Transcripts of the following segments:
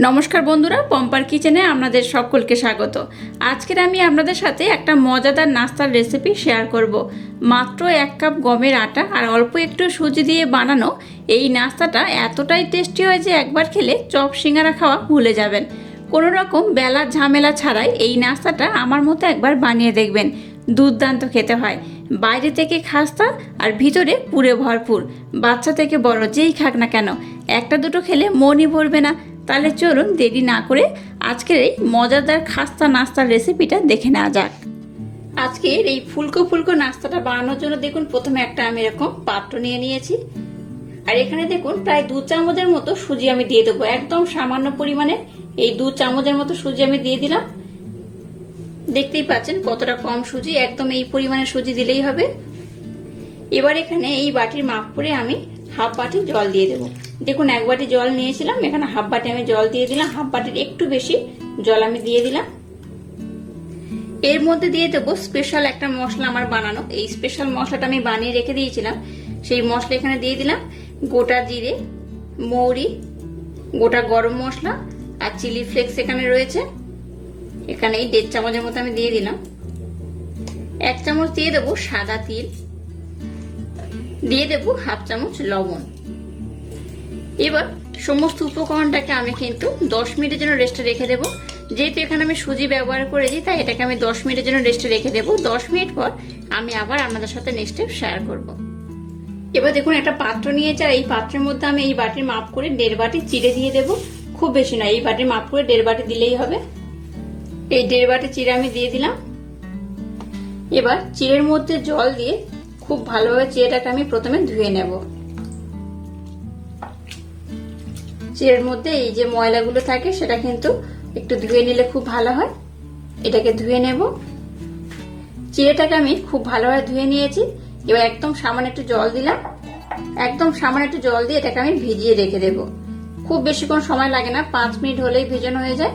নমস্কার বন্ধুরা, পম্পার কিচেনে আপনাদের সকলকে স্বাগত। আজকের আমি আপনাদের সাথে একটা মজাদার নাস্তার রেসিপি শেয়ার করব। মাত্র 1 কাপ গমের আটা আর অল্প একটু সুজি দিয়ে বানানো এই নাস্তাটা এতটাই টেস্টি হয় যে একবার খেলে চপ সিঙ্গারা খাওয়া ভুলে যাবেন। কোনো রকম বেলা ঝামেলা ছাড়াই এই নাস্তাটা আমার মতো একবার বানিয়ে দেখবেন। দুর্দান্ত খেতে হয়, বাইরে থেকে খাস্তা আর ভিতরে পুরে ভরপুর। বাচ্চা থেকে বড় যেই খাক না কেন একটা দুটো খেলে মনই ভরবে না। তাহলে চলুন দেরি না করে আজকের এই মজাদার খাস্তা নাস্তার রেসিপিটা দেখে নেওয়া যাক। আজকের এই ফুলকো ফুলকো নাস্তাটা বানানোর জন্য দেখুন প্রথমে একটা আমি এরকম পাত্র নিয়ে নিয়েছি, আর এখানে দেখুন প্রায় 2 চামচের মতো সুজি আমি দিয়ে দেবো। একদম সামান্য পরিমাণে এই 2 চামচের মতো সুজি আমি দিয়ে দিলাম। দেখতেই পাচ্ছেন কতটা কম সুজি, একদম এই পরিমাণে সুজি দিলেই হবে। এবার এখানে এই বাটির মাপ করে আমি হাফ বাটি জল দিয়ে দেবো। দেখুন 1 বাটি জল নিয়েছিলাম, এখানে হাফ বাটি আমি জল দিয়ে দিলাম। হাফ বাটির একটু বেশি জল আমি দিয়ে দিলাম। এর মধ্যে দিয়ে দেবো স্পেশাল একটা মশলা আমার বানানো। এই স্পেশাল মশলাটা আমি বানিয়ে রেখে দিয়েছিলাম, সেই মশলা এখানে দিয়ে দিলাম। গোটা জিরে, মৌরি, গোটা গরম মশলা আর চিলি ফ্লেক্স এখানে রয়েছে। এখানে এই 1.5 চামচের মতো আমি দিয়ে দিলাম। 1 চামচ দিয়ে দেবো সাদা তিল, দিয়ে দেবো হাফ চামচ লবণ। এবার সমস্ত উপকরণটাকে আমি কিন্তু 10 মিনিটের জন্য রেস্টে রেখে দেবো। যেহেতু এখানে আমি সুজি ব্যবহার করেছি তাই এটাকে আমি 10 মিনিটের জন্য রেস্টে রেখে দেবো। 10 মিনিট পর আমি আবার আপনাদের সাথে নেক্সট স্টেপ শেয়ার করব। এবার দেখুন একটা পাত্র নিয়েছি, আর এই পাত্রের মধ্যে আমি এই বাটির মাপ করে 1.5 বাটি চিড়ে দিয়ে দেবো। খুব বেশি না, এই বাটির মাপ করে 1.5 বাটি দিলেই হবে। এই 1.5 বাটি চিড়ে আমি দিয়ে দিলাম। এবার চিড়ের মধ্যে জল দিয়ে খুব ভালোভাবে চিড়েটাকে আমি প্রথমে ধুয়ে নেব। চিড়ের মধ্যে এই যে ময়লাগুলো থাকে সেটা কিন্তু একটু ধুয়ে নিলে খুব ভালো হয়। এটাকে ধুয়ে নেব। চিড়েটাকে আমি খুব ভালোভাবে ধুয়ে নিয়েছি। এবার একদম সামান্য একটু জল দিলাম। একদম সামান্য একটু জল দিয়ে এটাকে আমি ভিজিয়ে রেখে দেব। খুব বেশিক্ষণ সময় লাগে না, 5 মিনিট হলেই ভিজানো হয়ে যায়।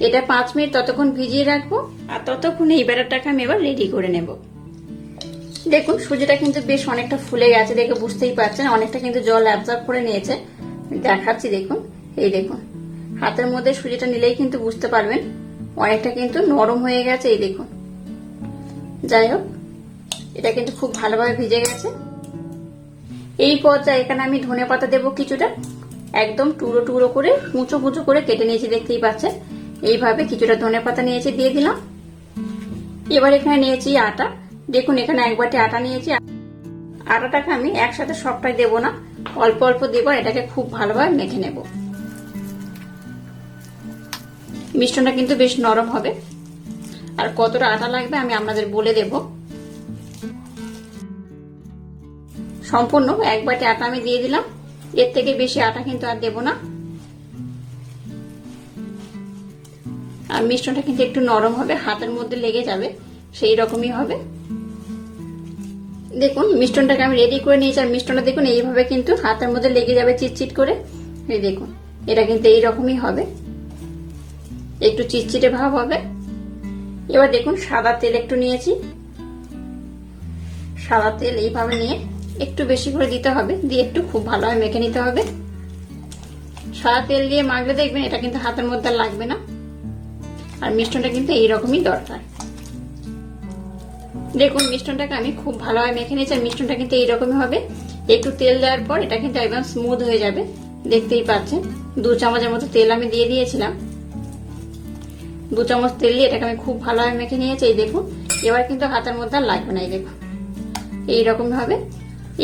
এটা 5 মিনিট ততক্ষণ ভিজিয়ে রাখবো, আর ততক্ষণ এই ব্যাটারটাকে আমি এবার রেডি করে নেব। দেখুন সুজিটা কিন্তু বেশ অনেকটা ফুলে গেছে, দেখে বুঝতেই পারছেন অনেকটা কিন্তু জল অ্যাবজর্ব করে নিয়েছে। দেখাচ্ছি দেখুন, এই দেখুন হাতের মধ্যে সুজিটা নিলেই কিন্তু বুঝতে পারবেন অনেকটা কিন্তু নরম হয়ে গেছে। এই দেখুন, যাই হোক এটা কিন্তু খুব ভালোভাবে ভিজে গেছে। এই পর্যায়ে এখানে আমি ধনেপাতা দেবো কিছুটা, একদম টুকরো টুকরো করে কুচো কুচো করে কেটে নিয়েছি, দেখতেই পাচ্ছেন। এইভাবে কিছুটা ধনেপাতা নিয়েছি, দিয়ে দিলাম। এবার এখানে নিয়েছি আটা। দেখুন এখানে 1 বাটি আটা নিয়েছি। আটাটাকে আমি একসাথে সবটাই দেবো না, অল্প অল্প দেবো। এটাকে খুব ভালোভাবে মেখে নেব। মিশ্রণটা কিন্তু বেশ নরম হবে, আর কতটা আটা লাগবে আমি আপনাদের বলে দেব। সম্পূর্ণ 1 বাটি আটা আমি দিয়ে দিলাম। এর থেকে বেশি আটা কিন্তু আর দেব না। আর মিশ্রণটা কিন্তু একটু নরম হবে, হাতের মধ্যে লেগে যাবে সেই রকমই হবে। দেখুন মিশ্রণটাকে আমি রেডি করে নিয়েছি, আর মিশ্রণটা দেখুন এইভাবে কিন্তু হাতের মধ্যে লেগে যাবে চিটচিট করে। এই দেখুন এটা কিন্তু এইরকমই হবে, একটু চিটচিটে ভাব হবে। এবার দেখুন সাদা তেল একটু নিয়েছি। সাদা তেল এইভাবে নিয়ে একটু বেশি করে দিতে হবে, দিয়ে একটু খুব ভালোভাবে মেখে নিতে হবে। সাদা তেল দিয়ে মাখলে দেখবেন এটা কিন্তু হাতের মধ্যে লাগবে না। আর মিশ্রণটা কিন্তু এইরকমই দরকার। দেখুন মিশ্রণটাকে আমি খুব ভালোভাবে মেখে নিয়েছি, আর মিশ্রণটা কিন্তু এইরকমই হবে। একটু তেল দেওয়ার পর এটা কিন্তু একদম স্মুথ হয়ে যাবে, দেখতেই পাচ্ছেন। 2 চামচের মতো তেল আমি দিয়ে দিয়েছিলাম। 2 চামচ তেল দিয়ে এটাকে আমি খুব ভালোভাবে মেখে নিয়েছি। এই দেখুন এবার কিন্তু হাতের মধ্যে আর লাগবে না। এই দেখুন এইরকম ভাবে।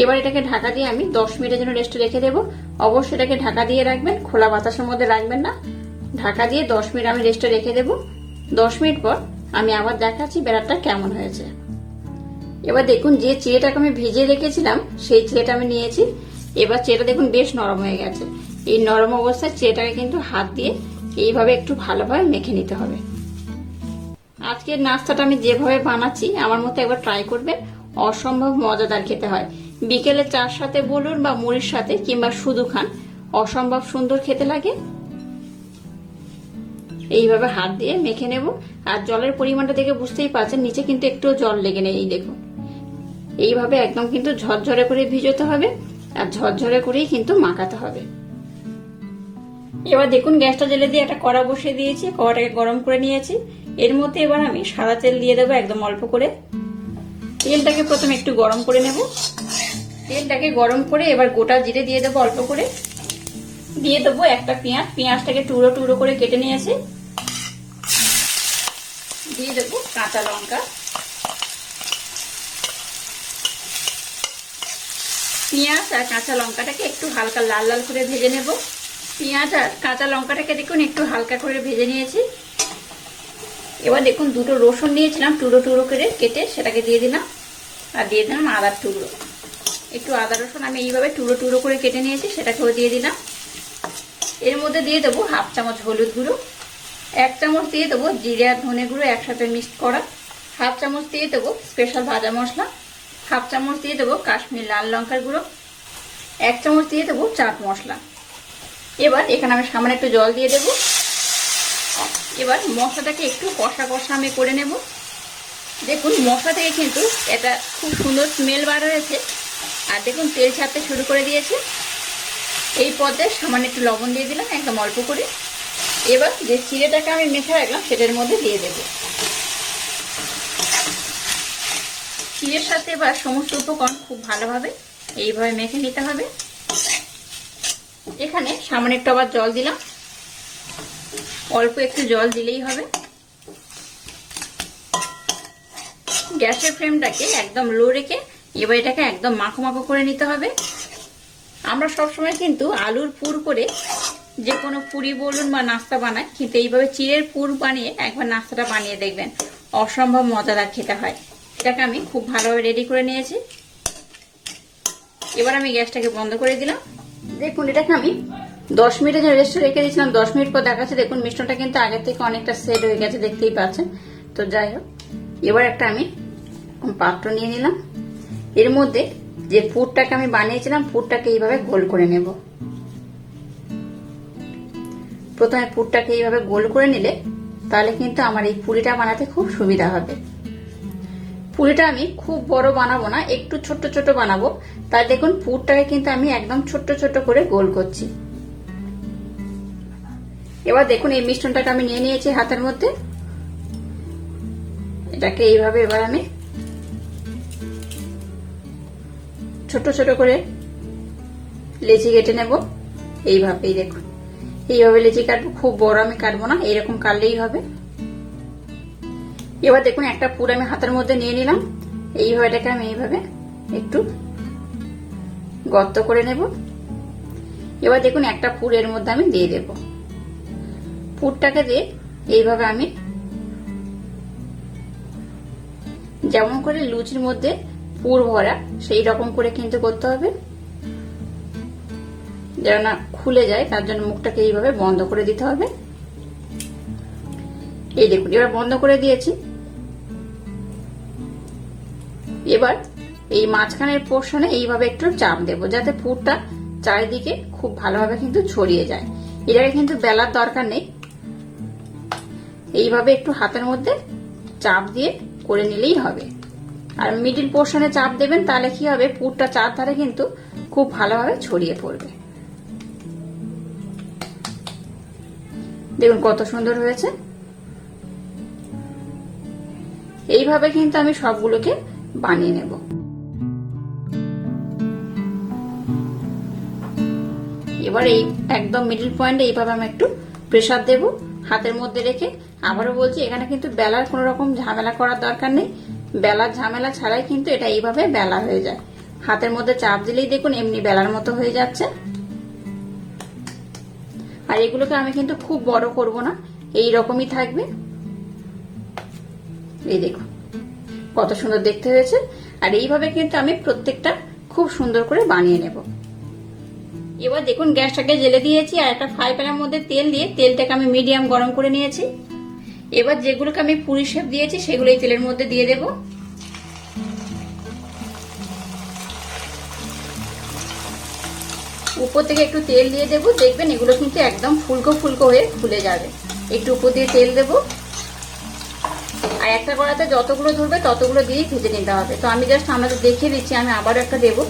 এবার এটাকে ঢাকা দিয়ে আমি 10 মিনিটের জন্য রেস্টে রেখে দেবো। অবশ্যই এটাকে ঢাকা দিয়ে রাখবেন, খোলা বাতাসের মধ্যে রাখবেন না। ঢাকা দিয়ে 10 মিনিট আমি রেস্টে রেখে দেবো। 10 মিনিট পর আমি আবার দেখাচ্ছি ব্যাটারটা কেমন হয়েছে। এবার দেখুন যে চিড়েটাকে আমি ভিজিয়ে রেখেছিলাম সেই চিড়েটা আমি নিয়েছি। এবার চিড়েটা দেখুন বেশ নরম হয়ে গেছে। এই নরম অবস্থায় চিড়েটাকে কিন্তু হাত দিয়ে এইভাবে একটু ভালোভাবে মেখে নিতে হবে। আজকের নাস্তাটা আমি যেভাবে বানাচ্ছি আমার মতো একবার ট্রাই করবেন, অসম্ভব মজাদার খেতে হয়। বিকেলে চার সাথে বলুন বা মুড়ির সাথে কিংবা শুধু খান, অসম্ভব সুন্দর খেতে লাগে। এইভাবে হাত দিয়ে মেখে নেব। আর জলের পরিমাণটা দেখে বুঝতেই পারছেন নিচে কিন্তু একটু জল লেগে নেই। এই দেখুন এইভাবে একদম কিন্তু ঝরঝরে করে ভিজাতে হবে, আর ঝরঝরে করেই কিন্তু মাখাতে হবে। এবার দেখুন গ্যাসটা জ্বেলে দিয়ে একটা কড়া বসিয়ে দিয়েছি, কড়াটাকে গরম করে নিয়েছি। এর মধ্যে এবার আমি সাদা তেল দিয়ে দেবো একদম অল্প করে। তেলটাকে প্রথমে একটু গরম করে নেব। তেলটাকে গরম করে এবার গোটা জিরে দিয়ে দেবো অল্প করে। দিয়ে দেবো একটা পেঁয়াজ, পেঁয়াজটাকে টুকরো টুকরো করে কেটে নিয়েছি। দিয়ে দেবো কাঁচা লঙ্কা। পেঁয়াজ আর কাঁচা লঙ্কাটাকে একটু হালকা লাল লাল করে ভেজে নেব। পেঁয়াজ আর কাঁচা লঙ্কাটাকে দেখুন একটু হালকা করে ভেজে নিয়েছি। এবার দেখুন দুটো রসুন নিয়েছিলাম টুকরো টুকরো করে কেটে, সেটাকে দিয়ে দিলাম। আর দিয়ে দিলাম আদার টুকরো, একটু আদা রসুন আমি এইভাবে টুকরো টুকরো করে কেটে নিয়েছি, সেটাকেও দিয়ে দিলাম। এর মধ্যে দিয়ে দেবো হাফ চামচ হলুদ গুঁড়ো, 1 চামচ দিয়ে দেবো জিরে আর ধনে গুঁড়ো একসাথে মিক্সড করা, হাফ চামচ দিয়ে দেবো স্পেশাল ভাজা মশলা, হাফ চামচ দিয়ে দেবো কাশ্মীর লাল লঙ্কার গুঁড়ো, 1 চামচ দিয়ে দেবো চাট মশলা। এবার এখানে আমি সামান্য একটু জল দিয়ে দেবো। এবার মশলাটাকে একটু কষা কষা আমি করে নেব। দেখুন মশলা থেকে কিন্তু এটা খুব সুন্দর স্মেল বার হয়েছে, আর দেখুন তেল ছাড়তে শুরু করে দিয়েছে। এই পর্যায়ে সামান্য একটু লবণ দিয়ে দিলাম একদম অল্প করে। এবার যে চিড়েটাকে আমি মেখে রাখলাম সেটার মধ্যে দিয়ে দেব। চিড়ের সাথে এবার সমস্ত উপকরণ খুব ভালোভাবে এইভাবে মেখে নিতে হবে। এখানে সামান্য একটু আবার জল দিলাম, অল্প একটু জল দিলেই হবে। গ্যাসের ফ্লেমটাকে একদম লো রেখে এবার এটাকে একদম মাখো মাখো করে নিতে হবে। আমরা সবসময় কিন্তু আলুর পুর করে যে কোনো পুরি বলুন বা নাস্তা বানাই, কিন্তু এইভাবে চিড়ের পুর বানিয়ে একবার নাস্তাটা বানিয়ে দেখবেন, অসম্ভব মজাদার খেতে হয়। এটাকে আমি খুব ভালোভাবে রেডি করে নিয়েছি। এবার আমি গ্যাসটাকে বন্ধ করে দিলাম। দেখুন এটাকে আমি 10 মিনিটের রেস্টে রেখে দিয়েছিলাম। 10 মিনিট পর দেখাচ্ছে দেখুন মিশ্রণটা কিন্তু আগের থেকে অনেকটা সেট হয়ে গেছে, দেখতেই পাচ্ছেন। তো যাই হোক, এবার একটা আমি পাত্র নিয়ে নিলাম। এর মধ্যে যে পুরটাকে আমি বানিয়েছিলাম পুরটাকে এইভাবে গোল করে নেব। প্রথমে পুরটাকে এইভাবে গোল করে নিলে তাহলে কিন্তু আমার এই পুরিটা বানাতে খুব সুবিধা হবে। পুরিটা আমি খুব বড় বানাবো না, একটু ছোট ছোট বানাবো। তাই দেখুন পুরটাকে কিন্তু আমি একদম ছোট ছোট করে গোল করছি। এবার দেখুন এই মিশ্রণটাকে আমি নিয়ে নিয়েছি হাতের মধ্যে। এটাকে এইভাবে এবার আমি ছোট ছোট করে লেচি কেটে নেব। এইভাবেই দেখুন, এইভাবে লেচি কাটবো, খুব বড় আমি কাটবো না, এইরকম কাটলেই হবে। এবার দেখুন একটা পুর আমি হাতের মধ্যে নিয়ে নিলাম। এইভাবে এটাকে আমি এইভাবে একটু গর্ত করে নেব। এবার দেখুন একটা পুর এর মধ্যে আমি দিয়ে দেব। পুরটাকে দিয়ে এইভাবে আমি যেমন করে লুচির মধ্যে পুর ভরা সেই রকম করে কিন্তু করতে হবে, যেন না খুলে যায়। তার জন্য মুখটাকে এইভাবে বন্ধ করে দিতে হবে। এই দেখুন এবার বন্ধ করে দিয়েছি। এবার এই মাঝখানের পোর্শনে এইভাবে একটু চাপ দেব, যাতে পুরটা চারিদিকে খুব ভালোভাবে কিন্তু ছড়িয়ে যায়। এটাকে কিন্তু বেলার দরকার নেই, এইভাবে একটু হাতের মধ্যে চাপ দিয়ে করে নিলেই হবে। আর মিডিল পোর্শনে চাপ দেবেন, তাহলে কি হবে পুরটা চারধারে কিন্তু খুব ভালোভাবে ছড়িয়ে পড়বে। দেখুন কত সুন্দর হয়েছে। এইভাবে কিন্তু আমি সবগুলোকে বানিয়ে নেব। এবার এই একদম মিডল পয়েন্টে এইভাবে আমি একটু প্রেসার দেব হাতের মধ্যে রেখে। আবারও বলছি, এখানে কিন্তু বেলার কোনো রকম ঝামেলা করার দরকার নেই। বেলার ঝামেলা ছাড়াই কিন্তু এটা এইভাবে বেলা হয়ে যায়। হাতের মধ্যে চাপ দিলেই দেখুন এমনি বেলার মতো হয়ে যাচ্ছে। আর এগুলোকে আমি কিন্তু খুব বড় করব না, এই রকমই থাকবে। এই দেখুন কত সুন্দর দেখতে হয়েছে। আর এইভাবে কিন্তু আমি প্রত্যেকটা খুব সুন্দর করে বানিয়ে নেব। এবার দেখুন গ্যাসটাকে জ্বেলে দিয়েছি, আর একটা ফ্রাই প্যানের মধ্যে তেল দিয়ে তেলটাকে আমি মিডিয়াম গরম করে নিয়েছি। এবার যেগুলোকে আমি পুরি শেপ দিয়েছি সেগুলো এই তেলের মধ্যে দিয়ে দেব। উপর থেকে একটু তেল দিয়ে দেবো, দেখবেন এগুলো কিন্তু একদম ফুলকো ফুলকো হয়ে ফুলে যাবে। একটু উপর দিয়ে তেল দেবো। আর একটা কড়াতে যতগুলো ধরবে ততগুলো দিয়েই ভেজে নিতে হবে। তো আমি জাস্ট আমাদের দেখিয়ে দিচ্ছি, আমি আবারও একটা দেবো,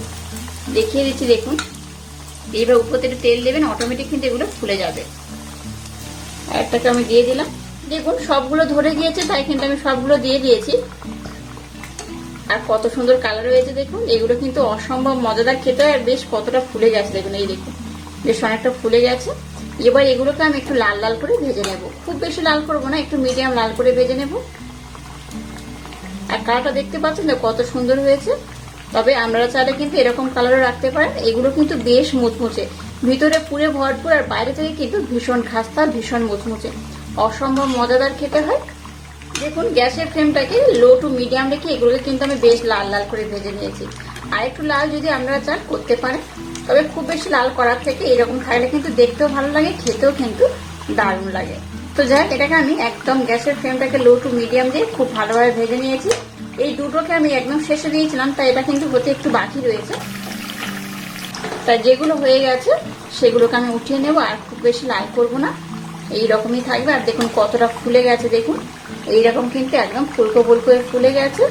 দেখিয়ে দিচ্ছি। দেখুন এইবার উপর থেকে তেল দেবেন, অটোমেটিক কিন্তু এগুলো ফুলে যাবে। একটাকে আমি দিয়ে দিলাম। দেখুন সবগুলো ধরে গিয়েছে, তাই কিন্তু আমি সবগুলো দিয়ে দিয়েছি। আর কত সুন্দর কালার হয়েছে দেখুন। এগুলো কিন্তু অসম্ভব মজাদার খেতে হয়। আর বেশ কতটা ফুলে গেছে দেখুন, এই দেখুন বেশ অনেকটা ফুলে গেছে। এবার এগুলোকে আমি একটু লাল লাল করে ভেজে নেব। খুব বেশি লাল করবো না, একটু মিডিয়াম লাল করে ভেজে নেব। আর কালারটা দেখতে পাচ্ছেন তো কত সুন্দর হয়েছে। তবে আপনারা চাইলে কিন্তু এরকম কালারও রাখতে পারেন। এগুলো কিন্তু বেশ মুচমুচে, ভিতরে পুরে ভরপুর, আর বাইরে থেকে কিন্তু ভীষণ খাস্তা, ভীষণ মুচমুচে, অসম্ভব মজাদার খেতে হয়। দেখুন গ্যাসের ফ্লেমটাকে লো টু মিডিয়াম রেখে এগুলোকে কিন্তু আমি বেশ লাল লাল করে ভেজে নিয়েছি। আর একটু লাল যদি আপনারা চান করতে পারেন, তবে খুব বেশি লাল করার থেকে এরকম খাইলে কিন্তু দেখতেও ভালো লাগে, খেতেও কিন্তু দারুণ লাগে। তো যাই হোক, এটাকে আমি একদম গ্যাসের ফ্লেমটাকে লো টু মিডিয়াম দিয়ে খুব ভালোভাবে ভেজে নিয়েছি। এই দুটোকে আমি একদম শেষে দিয়েছিলাম, তাই এটা কিন্তু হতে একটু বাকি রয়েছে। তাই যেগুলো হয়ে গেছে সেগুলোকে আমি উঠিয়ে নেব। আর খুব বেশি লাল করবো না, এইরকমই থাকবে। আর দেখুন কতটা ফুলে গেছে, দেখুন এইরকম কিন্তু একদম ফুলকো ফুলকো ফুলে গেছে।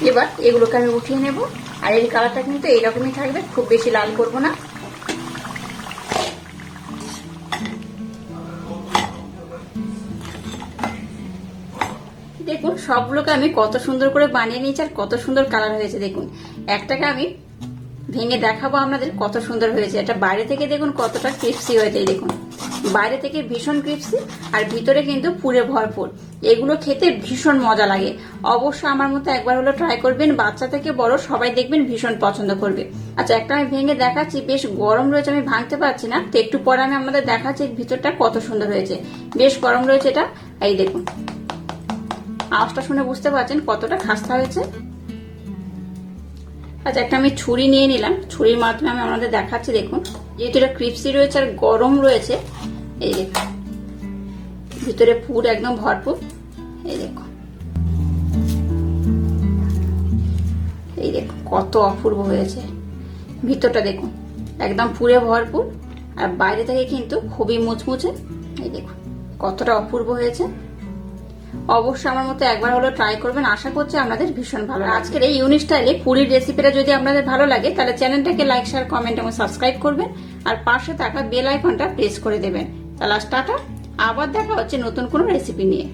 এবার এগুলোকে আমি উঠিয়ে নেব। আর এই কালারটা কিন্তু এইরকমই থাকবে, খুব বেশি লাল করবো না। দেখুন সবগুলোকে আমি কত সুন্দর করে বানিয়ে নিয়েছি, আর কত সুন্দর কালার হয়েছে দেখুন। একটাকে আমি ভেঙে দেখাবো আপনাদের কত সুন্দর হয়েছে। এটা বাইরে থেকে দেখুন কতটা ক্রিপসি হয়েছে, দেখুন বাইরে থেকে ভীষণ ক্রিপসি, আর ভিতরে কিন্তু পুরে ভরপুর। এগুলো খেতে ভীষণ মজা লাগে। অবশ্যই আমার মতো একবার হলো ট্রাই করবেন, বাচ্চা থেকে বড় সবাই দেখবেন ভীষণ পছন্দ করবে। আচ্ছা, একটা আমি ভেঙে দেখাচ্ছি, বেশ গরম রয়েছে, আমি ভাঙতে পারছি না, তো একটু পরে আমি আপনাদের দেখাচ্ছি ভিতরটা কত সুন্দর হয়েছে। বেশ গরম রয়েছে এটা, এই দেখুন আওয়াজটা শুনে বুঝতে পারছেন কতটা খাস্তা হয়েছে। আচ্ছা, একটা আমি ছুরি নিয়ে নিলাম, ছুরির মাধ্যমে আমি আপনাদের দেখাচ্ছি। দেখুন যেহেতু এটা ক্রিপসি রয়েছে আর গরম রয়েছে, এই দেখুন ভিতরে পুর একদম ভরপুর। এই দেখুন, এই দেখুন কত অপূর্ব হয়েছে। ভিতরটা দেখুন একদম পুরে ভরপুর, আর বাইরে থেকে কিন্তু খুবই মুচমুচে। এই দেখুন কতটা অপূর্ব হয়েছে। অবশ্যই আমার মতো একবার হলো ট্রাই করবেন, আশা করছি আপনাদের ভীষণ ভালো। আজকের এই ইউনিক স্টাইলে পুরীর রেসিপিটা যদি আপনাদের ভালো লাগে, তাহলে চ্যানেলটাকে লাইক, শেয়ার, কমেন্ট এবং সাবস্ক্রাইব করবেন, আর পাশে থাকা বেল আইকনটা প্রেস করে দেবেন। তাহলে টাটা, আবার দেখা হচ্ছে নতুন কোনো রেসিপি নিয়ে।